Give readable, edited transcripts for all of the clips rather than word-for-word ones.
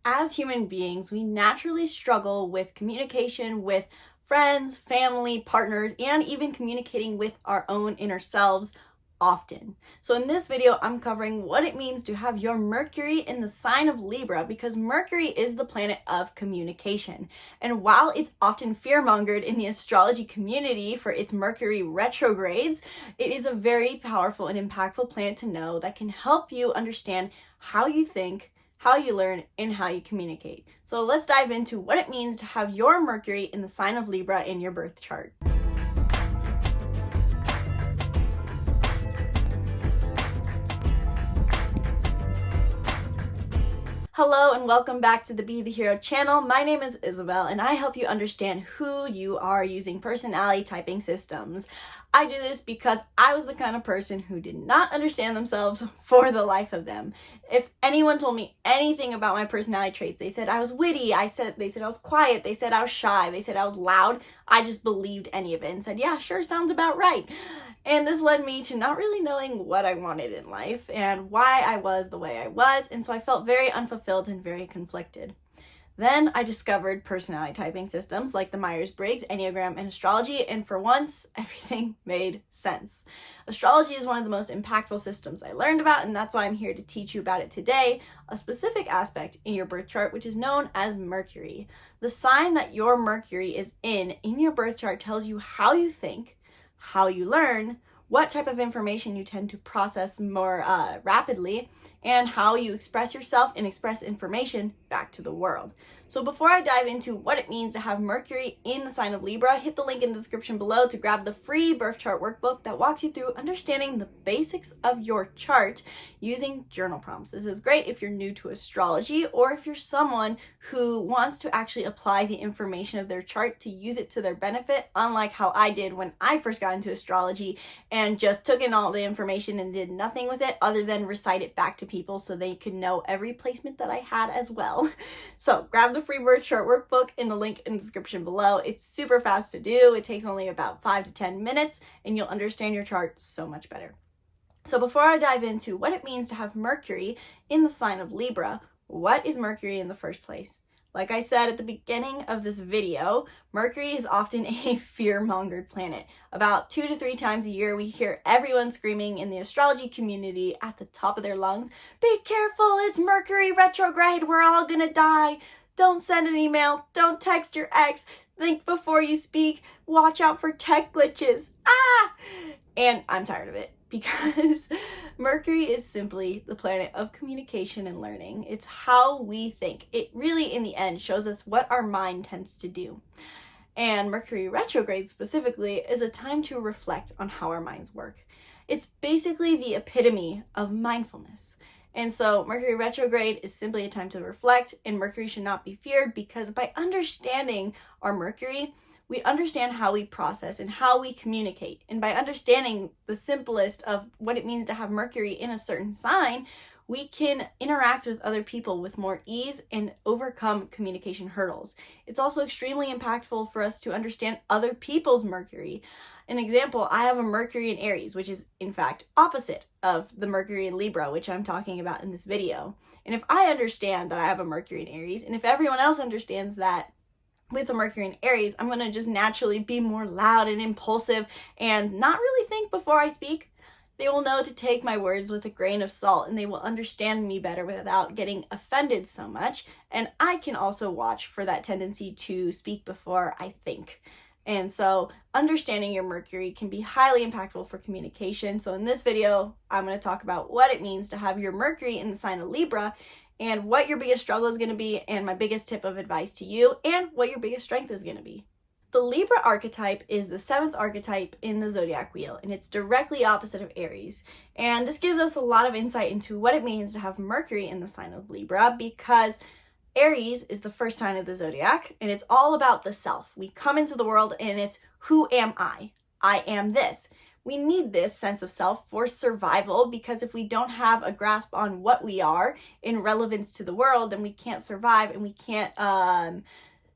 as human beings, we naturally struggle with communication with friends, family, partners, and even communicating with our own inner selves often. So in this video, I'm covering what it means to have your Mercury in the sign of Libra, because Mercury is the planet of communication. And while it's often fear-mongered in the astrology community for its Mercury retrogrades, it is a very powerful and impactful planet to know that can help you understand how you think, how you learn, and how you communicate. So let's dive into what it means to have your Mercury in the sign of Libra in your birth chart. Hello and welcome back to the Be The Hero channel. My name is Isabelle and I help you understand who you are using personality typing systems. I do this because I was the kind of person who did not understand themselves for the life of them. If anyone told me anything about my personality traits, they said I was witty, they said I was quiet, they said I was shy, they said I was loud, I just believed any of it and said, yeah, sure, sounds about right. And this led me to not really knowing what I wanted in life and why I was the way I was, and so I felt very unfulfilled and very conflicted. Then I discovered personality typing systems like the Myers-Briggs, Enneagram, and astrology, and for once, everything made sense. Astrology is one of the most impactful systems I learned about, and that's why I'm here to teach you about it today, a specific aspect in your birth chart, which is known as Mercury. The sign that your Mercury is in your birth chart tells you how you think, how you learn, what type of information you tend to process more rapidly, and how you express yourself and express information back to the world. So before I dive into what it means to have Mercury in the sign of Libra, hit the link in the description below to grab the free birth chart workbook that walks you through understanding the basics of your chart using journal prompts. This is great if you're new to astrology or if you're someone who wants to actually apply the information of their chart to use it to their benefit, unlike how I did when I first got into astrology and just took in all the information and did nothing with it other than recite it back to people so they could know every placement that I had as well. So grab the free birth chart workbook in the link in the description below. It's super fast to do. It takes only about 5 to 10 minutes and you'll understand your chart so much better. So before I dive into what it means to have Mercury in the sign of Libra, what is Mercury in the first place? Like I said at the beginning of this video, Mercury is often a fear-mongered planet. About 2 to 3 times a year, we hear everyone screaming in the astrology community at the top of their lungs, "Be careful, it's Mercury retrograde, we're all gonna die. Don't send an email, don't text your ex, think before you speak, watch out for tech glitches." And I'm tired of it, because Mercury is simply the planet of communication and learning. It's how we think. It really, in the end, shows us what our mind tends to do. And Mercury retrograde specifically is a time to reflect on how our minds work. It's basically the epitome of mindfulness. And so Mercury retrograde is simply a time to reflect, and Mercury should not be feared, because by understanding our Mercury, we understand how we process and how we communicate. And by understanding the simplest of what it means to have Mercury in a certain sign, we can interact with other people with more ease and overcome communication hurdles. It's also extremely impactful for us to understand other people's Mercury. An example, I have a Mercury in Aries, which is in fact opposite of the Mercury in Libra, which I'm talking about in this video. And if I understand that I have a Mercury in Aries, and if everyone else understands that with a Mercury in Aries, I'm going to just naturally be more loud and impulsive and not really think before I speak. They will know to take my words with a grain of salt, and they will understand me better without getting offended so much. And I can also watch for that tendency to speak before I think. And so understanding your Mercury can be highly impactful for communication. So in this video, I'm going to talk about what it means to have your Mercury in the sign of Libra, and what your biggest struggle is going to be, and my biggest tip of advice to you, and what your biggest strength is going to be. The Libra archetype is the 7th archetype in the zodiac wheel, and it's directly opposite of Aries. And this gives us a lot of insight into what it means to have Mercury in the sign of Libra, because Aries is the first sign of the zodiac, and it's all about the self. We come into the world and it's, who am I? I am this. We need this sense of self for survival, because if we don't have a grasp on what we are in relevance to the world, then we can't survive, and we can't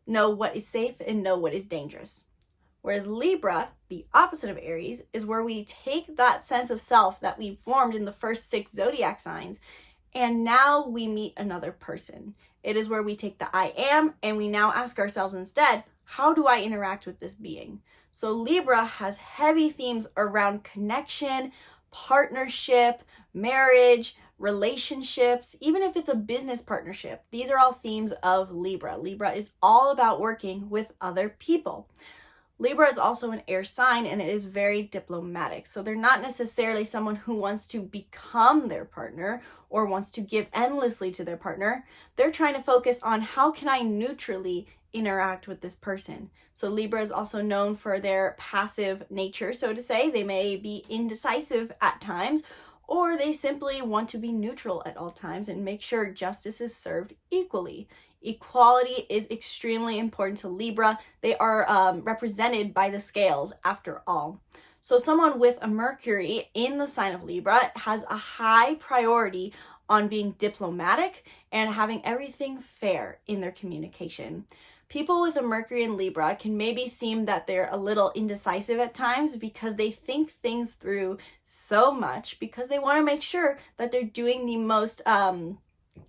know what is safe and know what is dangerous. Whereas Libra, the opposite of Aries, is where we take that sense of self that we formed in the first 6 zodiac signs, and now we meet another person. It is where we take the I am and we now ask ourselves instead, how do I interact with this being? So Libra has heavy themes around connection, partnership, marriage, relationships, even if it's a business partnership. These are all themes of Libra. Libra is all about working with other people. Libra is also an air sign and it is very diplomatic. So they're not necessarily someone who wants to become their partner or wants to give endlessly to their partner. They're trying to focus on how can I neutrally interact with this person. So Libra is also known for their passive nature, so to say. They may be indecisive at times, or they simply want to be neutral at all times and make sure justice is served equally. Equality is extremely important to Libra. They are represented by the scales after all. So someone with a Mercury in the sign of Libra has a high priority on being diplomatic and having everything fair in their communication. People with a Mercury in Libra can maybe seem that they're a little indecisive at times because they think things through so much because they want to make sure that they're doing the most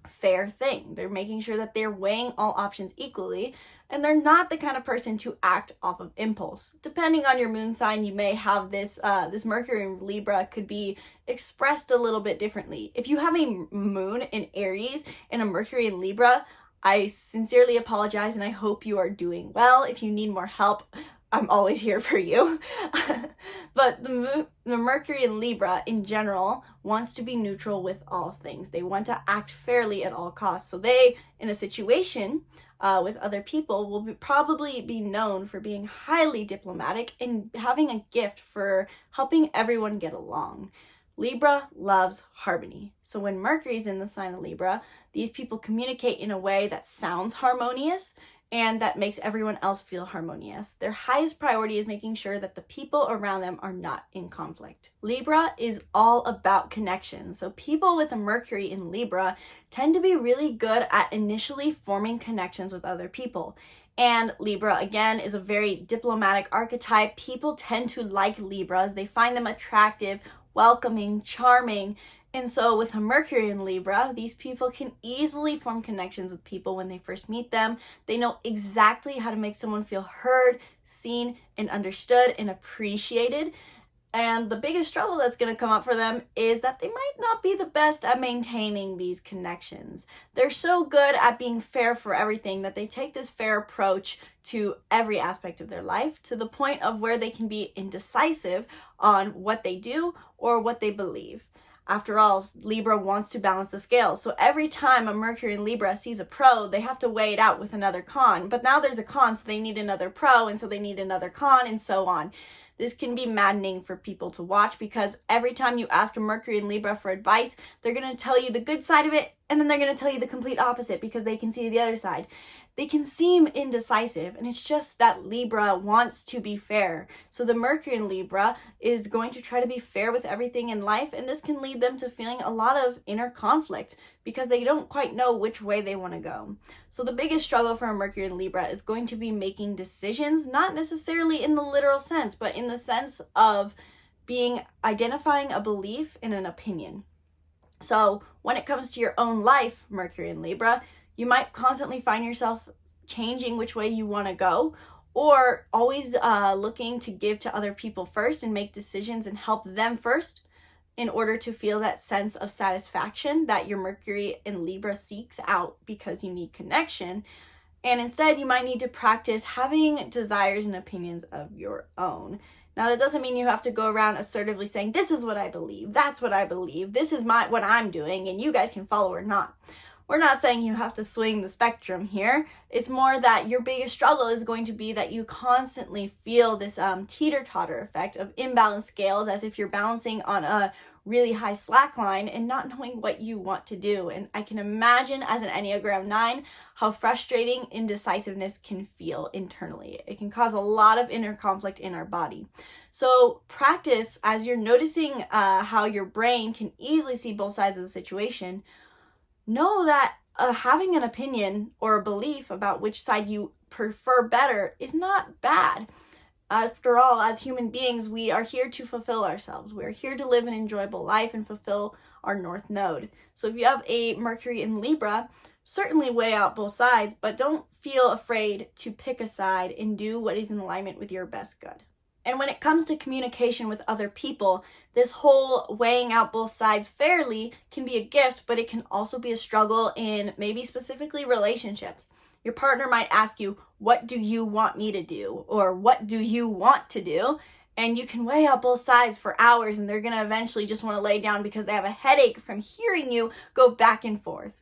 fair thing. They're making sure that they're weighing all options equally, and they're not the kind of person to act off of impulse. Depending on your moon sign, you may have this Mercury in Libra could be expressed a little bit differently. If you have a moon in Aries and a Mercury in Libra, I sincerely apologize and I hope you are doing well. If you need more help, I'm always here for you. But the Mercury in Libra in general wants to be neutral with all things. They want to act fairly at all costs. So they, in a situation with other people, will probably be known for being highly diplomatic and having a gift for helping everyone get along. Libra loves harmony. So when Mercury's in the sign of Libra, these people communicate in a way that sounds harmonious and that makes everyone else feel harmonious. Their highest priority is making sure that the people around them are not in conflict. Libra is all about connection. So people with a Mercury in Libra tend to be really good at initially forming connections with other people. And Libra, again, is a very diplomatic archetype. People tend to like Libras. They find them attractive, welcoming, charming. And so with a Mercury in Libra, these people can easily form connections with people when they first meet them. They know exactly how to make someone feel heard, seen, and understood and appreciated. And the biggest struggle that's going to come up for them is that they might not be the best at maintaining these connections. They're so good at being fair for everything that they take this fair approach to every aspect of their life, to the point of where they can be indecisive on what they do or what they believe. After all, Libra wants to balance the scales. So every time a Mercury in Libra sees a pro, they have to weigh it out with another con. But now there's a con, so they need another pro, and so they need another con, and so on. This can be maddening for people to watch because every time you ask a Mercury in Libra for advice, they're going to tell you the good side of it, and then they're going to tell you the complete opposite because they can see the other side. They can seem indecisive, and it's just that Libra wants to be fair. So the Mercury in Libra is going to try to be fair with everything in life, and this can lead them to feeling a lot of inner conflict because they don't quite know which way they want to go. So the biggest struggle for a Mercury in Libra is going to be making decisions, not necessarily in the literal sense, but in the sense of identifying a belief and an opinion. So when it comes to your own life, Mercury in Libra, you might constantly find yourself changing which way you want to go, or always looking to give to other people first and make decisions and help them first in order to feel that sense of satisfaction that your Mercury in Libra seeks out because you need connection. And instead, you might need to practice having desires and opinions of your own. Now, that doesn't mean you have to go around assertively saying, this is what I believe, that's what I believe, this is what I'm doing, and you guys can follow or not. We're not saying you have to swing the spectrum here. It's more that your biggest struggle is going to be that you constantly feel this teeter-totter effect of imbalanced scales, as if you're balancing on a really high slack line and not knowing what you want to do. And I can imagine as an Enneagram 9 how frustrating indecisiveness can feel internally. It can cause a lot of inner conflict in our body. So practice as you're noticing how your brain can easily see both sides of the situation. Know that having an opinion or a belief about which side you prefer better is not bad. After all, as human beings, we are here to fulfill ourselves. We are here to live an enjoyable life and fulfill our North Node. So if you have a Mercury in Libra, certainly weigh out both sides, but don't feel afraid to pick a side and do what is in alignment with your best good. And when it comes to communication with other people, this whole weighing out both sides fairly can be a gift, but it can also be a struggle in maybe specifically relationships. Your partner might ask you, what do you want me to do? Or what do you want to do? And you can weigh out both sides for hours, and they're going to eventually just want to lay down because they have a headache from hearing you go back and forth.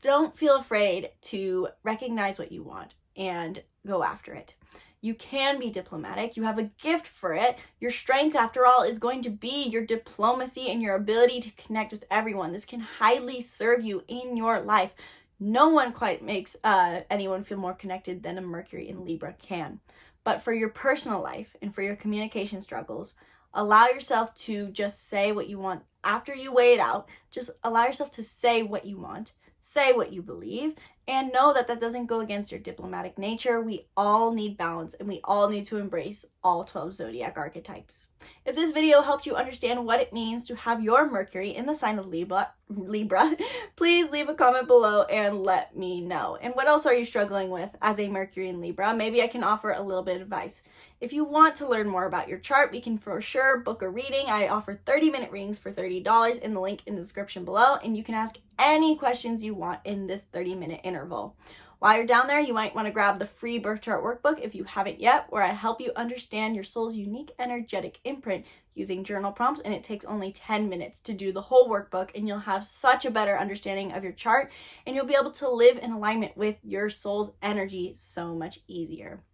Don't feel afraid to recognize what you want and go after it. You can be diplomatic. You have a gift for it. Your strength, after all, is going to be your diplomacy and your ability to connect with everyone. This can highly serve you in your life. No one quite makes anyone feel more connected than a Mercury in Libra can. But for your personal life and for your communication struggles, allow yourself to just say what you want after you weigh it out. Just allow yourself to say what you want, say what you believe, and know that that doesn't go against your diplomatic nature. We all need balance, and we all need to embrace all 12 zodiac archetypes. If this video helped you understand what it means to have your Mercury in the sign of Libra, please leave a comment below and let me know. And what else are you struggling with as a Mercury in Libra? Maybe I can offer a little bit of advice. If you want to learn more about your chart, we can for sure book a reading. I offer 30-minute readings for $30 in the link in the description below, and you can ask any questions you want in this 30-minute interval. While you're down there, you might want to grab the free birth chart workbook if you haven't yet, where I help you understand your soul's unique energetic imprint using journal prompts, and it takes only 10 minutes to do the whole workbook, and you'll have such a better understanding of your chart, and you'll be able to live in alignment with your soul's energy so much easier.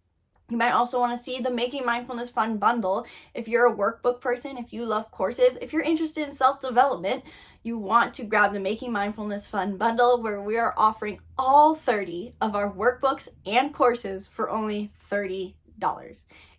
You might also want to see the Making Mindfulness Fun bundle. If you're a workbook person, if you love courses, if you're interested in self-development, you want to grab the Making Mindfulness Fun bundle, where we are offering all 30 of our workbooks and courses for only $30.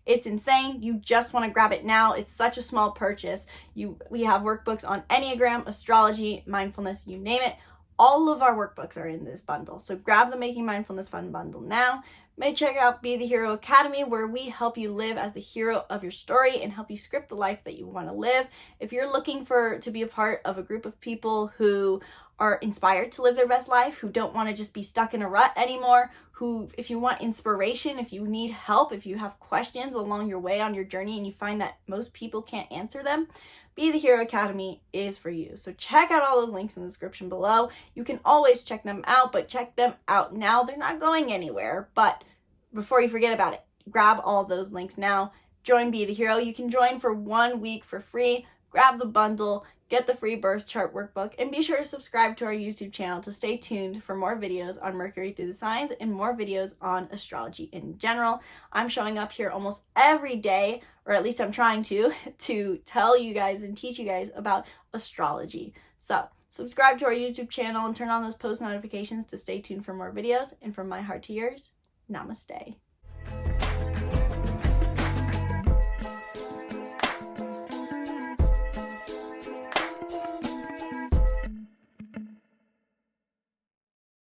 It's insane. You just want to grab it now. It's such a small purchase. We have workbooks on Enneagram, astrology, mindfulness, you name it. All of our workbooks are in this bundle. So grab the Making Mindfulness Fun bundle now. You may check out BeTheHero.Academy, where we help you live as the hero of your story and help you script the life that you want to live. If you're looking to be a part of a group of people who are inspired to live their best life, who don't want to just be stuck in a rut anymore, if you want inspiration, if you need help, if you have questions along your way on your journey and you find that most people can't answer them, Be The Hero Academy is for you. So check out all those links in the description below. You can always check them out, but check them out now. They're not going anywhere, but before you forget about it, grab all those links now. Join Be The Hero. You can join for 1 week for free. Grab the bundle, get the free birth chart workbook, and be sure to subscribe to our YouTube channel to stay tuned for more videos on Mercury through the signs and more videos on astrology in general. I'm showing up here almost every day, or at least I'm trying to tell you guys and teach you guys about astrology. So subscribe to our YouTube channel and turn on those post notifications to stay tuned for more videos. And from my heart to yours, namaste.